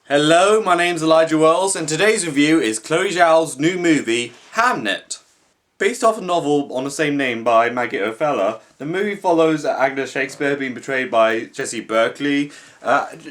Hello, my name's Elijah Wells, and today's review is Chloe Zhao's new movie, Hamnet. Based off a novel on the same name by Maggie O'Fella, the movie follows Agnes Shakespeare being betrayed by Jessie Berkeley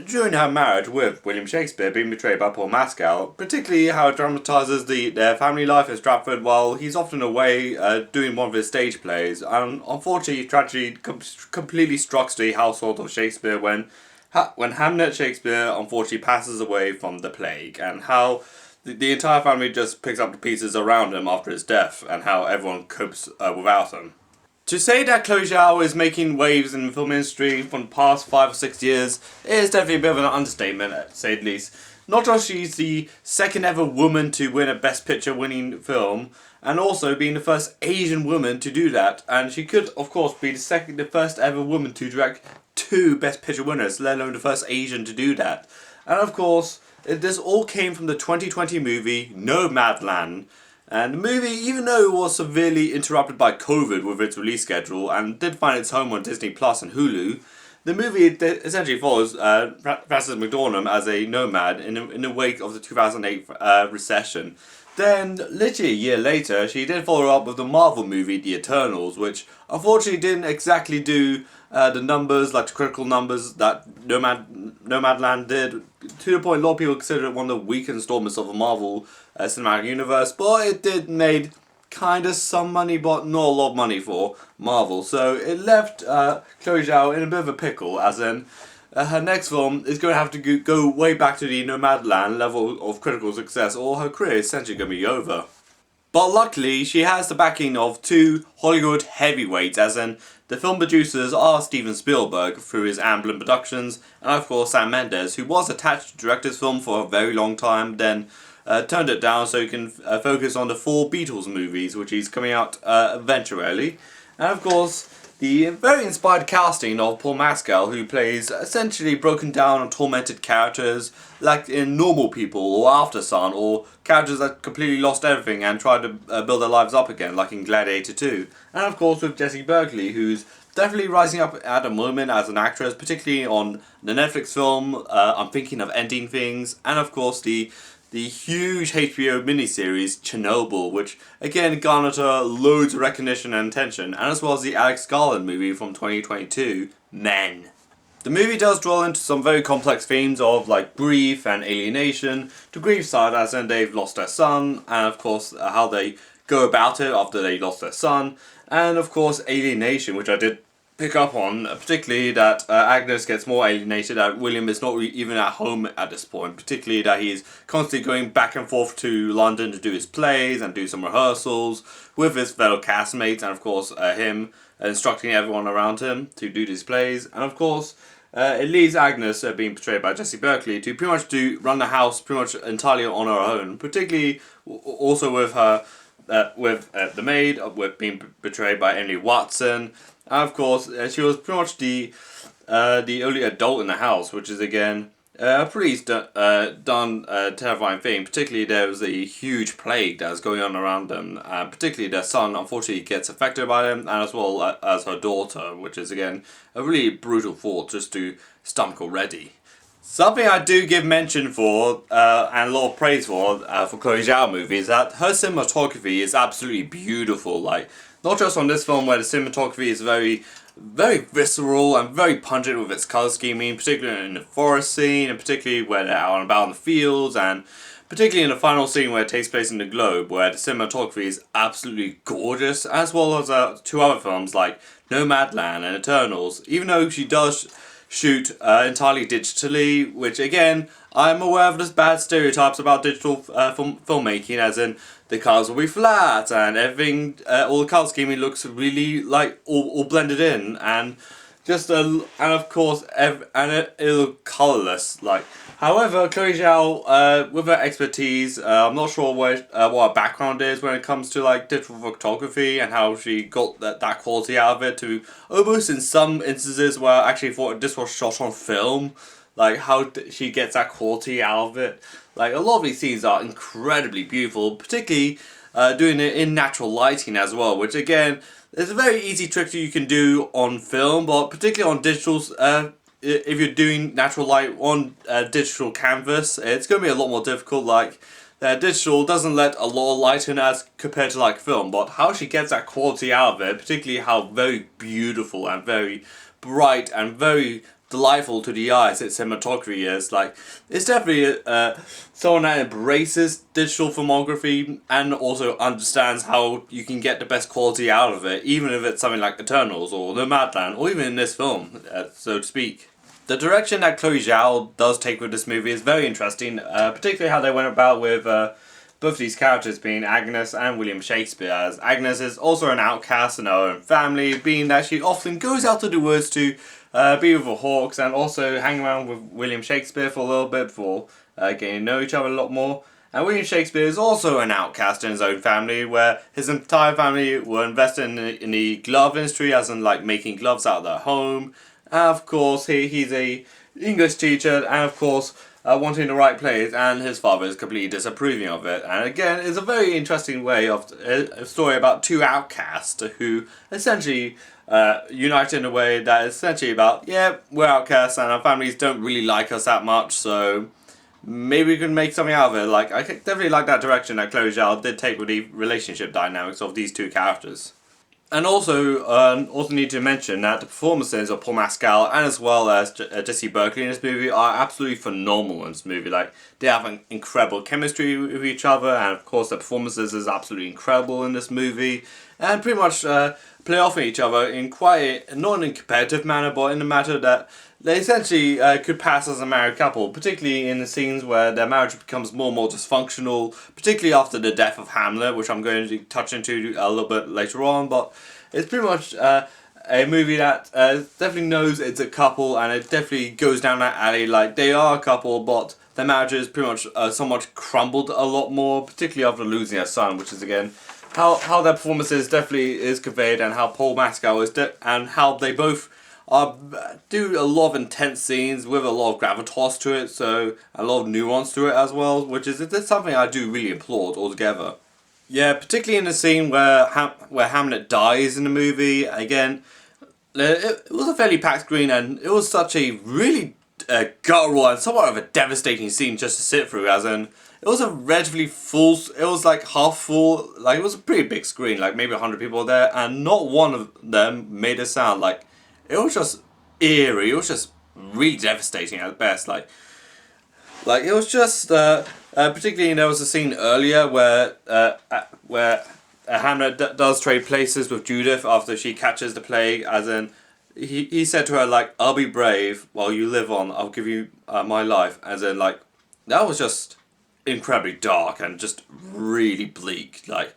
during her marriage with William Shakespeare being betrayed by Paul Mescal, particularly how it dramatises their family life in Stratford while he's often away doing one of his stage plays, and unfortunately tragedy completely struck the household of Shakespeare when Hamnet Shakespeare unfortunately passes away from the plague, and how the entire family just picks up the pieces around him after his death, and how everyone copes without him. To say that Chloe Zhao is making waves in the film industry from the past 5 or 6 years is definitely a bit of an understatement, to say the least. Not just she's the second ever woman to win a Best Picture winning film, and also being the first Asian woman to do that, and she could of course be the first ever woman to direct 2 Best Picture winners, let alone the first Asian to do that. And of course, this all came from the 2020 movie Nomadland. And the movie, even though it was severely interrupted by COVID with its release schedule and did find its home on Disney Plus and Hulu, the movie essentially follows Frances McDormand as a nomad in the wake of the 2008 recession. Then, literally a year later, she did follow up with the Marvel movie The Eternals, which unfortunately didn't exactly do the numbers, like the critical numbers that Nomadland did, to the point a lot of people consider it one of the weak installments of the Marvel cinematic universe, but it did made kinda some money, but not a lot of money for Marvel, so it left Chloe Zhao in a bit of a pickle, as in her next film is going to have to go way back to the Nomadland level of critical success, or her career is essentially going to be over. But luckily, she has the backing of 2 Hollywood heavyweights, as in the film producers are Steven Spielberg through his Amblin Productions, and of course Sam Mendes, who was attached to direct this film for a very long time, then turned it down so he can focus on the 4 Beatles movies, which is coming out eventually. And of course, the very inspired casting of Paul Mescal, who plays essentially broken down and tormented characters like in Normal People or After Sun, or characters that completely lost everything and tried to build their lives up again, like in Gladiator 2. And of course with Jessie Berkeley, who's definitely rising up at the moment as an actress, particularly on the Netflix film I'm Thinking of Ending Things, and of course the huge HBO miniseries Chernobyl, which again garnered her loads of recognition and attention, and as well as the Alex Garland movie from 2022, Men. The movie does dwell into some very complex themes of like grief and alienation. The grief side, as in they've lost their son, and of course how they go about it after they lost their son, and of course alienation, which I did pick up on, particularly that Agnes gets more alienated, that William is not even at home at this point, particularly that he's constantly going back and forth to London to do his plays and do some rehearsals with his fellow castmates, and of course him instructing everyone around him to do these plays, and of course it leaves Agnes being portrayed by Jessie Berkeley to pretty much run the house pretty much entirely on her own, particularly also with her with the maid, with being portrayed by Emily Watson. And of course, she was pretty much the only adult in the house, which is again a pretty terrifying thing. Particularly there was a huge plague that was going on around them. Particularly their son, unfortunately, gets affected by them, and as well as her daughter, which is again a really brutal thought just to stomach already. Something I do give mention for, and a lot of praise for Chloe Zhao movies, is that her cinematography is absolutely beautiful. Like, not just on this film where the cinematography is very, very visceral and very pungent with its colour scheming, particularly in the forest scene, and particularly where they're out and about in the fields, and particularly in the final scene where it takes place in the Globe, where the cinematography is absolutely gorgeous, as well as 2 other films like Nomadland and Eternals, even though she does shoot entirely digitally, which again, I'm aware of the bad stereotypes about digital filmmaking, as in the colours will be flat and everything, all the colour scheming looks really like all blended in, and just and of course it'll look colourless. Like, however, Chloe Zhao, with her expertise, I'm not sure what her background is when it comes to like digital photography and how she got that quality out of it, to almost in some instances where I actually thought this was shot on film, like how she gets that quality out of it. Like, a lot of these scenes are incredibly beautiful, particularly doing it in natural lighting as well, which again, is a very easy trick that you can do on film, but particularly on digital if you're doing natural light on digital canvas, it's going to be a lot more difficult. Like, digital doesn't let a lot of light in as compared to like film, but how she gets that quality out of it, particularly how very beautiful and very bright and very delightful to the eyes its cinematography is. Like, it's definitely someone that embraces digital filmography and also understands how you can get the best quality out of it, even if it's something like Eternals or Nomadland, or even in this film, so to speak. The direction that Chloe Zhao does take with this movie is very interesting, particularly how they went about with both these characters being Agnes and William Shakespeare, as Agnes is also an outcast in her own family, being that she often goes out to the woods to be with the Hawks and also hang around with William Shakespeare for a little bit before getting to know each other a lot more. And William Shakespeare is also an outcast in his own family, where his entire family were invested in the glove industry, as in like making gloves out of their home. And of course, he's a English teacher, and of course, wanting the right place, and his father is completely disapproving of it. And again, it's a very interesting way of a story about two outcasts who essentially unite in a way that is essentially about, yeah, we're outcasts and our families don't really like us that much, so maybe we can make something out of it. Like, I definitely like that direction that Chloe Zhao did take with the relationship dynamics of these two characters. And also need to mention that the performances of Paul Mescal and as well as Jesse Berkley in this movie are absolutely phenomenal in this movie. Like, they have an incredible chemistry with each other, and of course the performances is absolutely incredible in this movie, and pretty much play off each other in quite not in a competitive manner, but in a matter that they essentially could pass as a married couple, particularly in the scenes where their marriage becomes more and more dysfunctional, particularly after the death of Hamlet, which I'm going to touch into a little bit later on. But it's pretty much a movie that definitely knows it's a couple, and it definitely goes down that alley. Like, they are a couple, but their marriage is pretty much somewhat crumbled a lot more, particularly after losing their son, which is again how their performances definitely is conveyed, and how Paul Mescal is and how they both do a lot of intense scenes with a lot of gravitas to it, so a lot of nuance to it as well, which is something I do really applaud altogether. Yeah, particularly in the scene where Hamnet dies in the movie. Again, it was a fairly packed screen, and it was such a really guttural and somewhat of a devastating scene just to sit through, as in it was a relatively full, it was like half full, like it was a pretty big screen, like maybe 100 people there, and not one of them made a sound. Like, it was just eerie, it was just really devastating at best. Like it was just, particularly there was a scene earlier where Hamlet does trade places with Judith after she catches the plague, as in, he said to her, like, I'll be brave while you live on, I'll give you my life, as in, like, that was just incredibly dark and just really bleak. Like,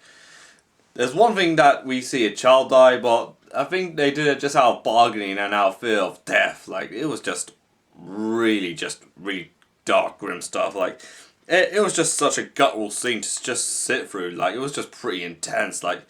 there's one thing that we see a child die, but I think they did it just out of bargaining and out of fear of death. Like, it was just really dark, grim stuff. Like, it was just such a guttural scene to just sit through. Like, it was just pretty intense. Like,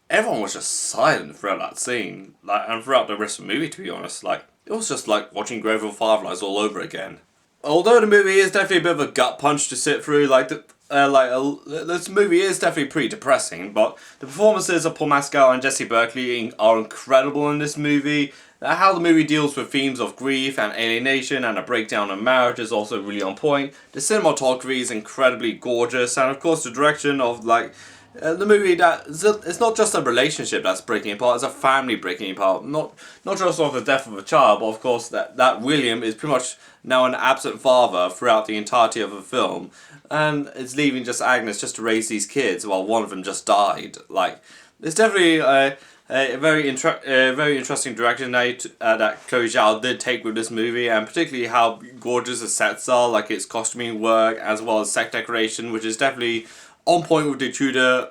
everyone was just silent throughout that scene. Like, and throughout the rest of the movie, to be honest. Like, it was just like watching Grave of Fireflies all over again. Although the movie is definitely a bit of a gut punch to sit through, this movie is definitely pretty depressing, but the performances of Paul Mescal and Jesse Berkley are incredible in this movie. How the movie deals with themes of grief and alienation and a breakdown of marriage is also really on point. The cinematography is incredibly gorgeous, and of course the direction of the movie, that it's not just a relationship that's breaking apart, it's a family breaking apart. Not just off the death of a child, but of course that William is pretty much now an absent father throughout the entirety of the film, and it's leaving just Agnes just to raise these kids while one of them just died. Like, it's definitely a very interesting direction that Chloe Zhao did take with this movie, and particularly how gorgeous the sets are, like its costuming work as well as set decoration, which is definitely on point with the Tudor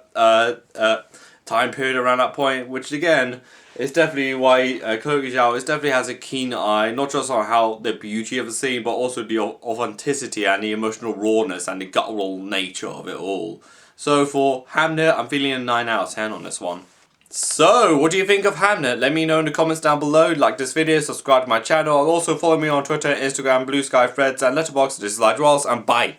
time period around that point, which again is definitely why Chloe Zhao definitely has a keen eye, not just on how the beauty of the scene, but also the authenticity and the emotional rawness and the guttural nature of it all. So for Hamnet, I'm feeling a 9 out of 10 on this one. So, what do you think of Hamnet? Let me know in the comments down below. Like this video, subscribe to my channel, and also follow me on Twitter, Instagram, Blue Sky, Threads, and Letterboxd. This is Elijah Wells, and bye!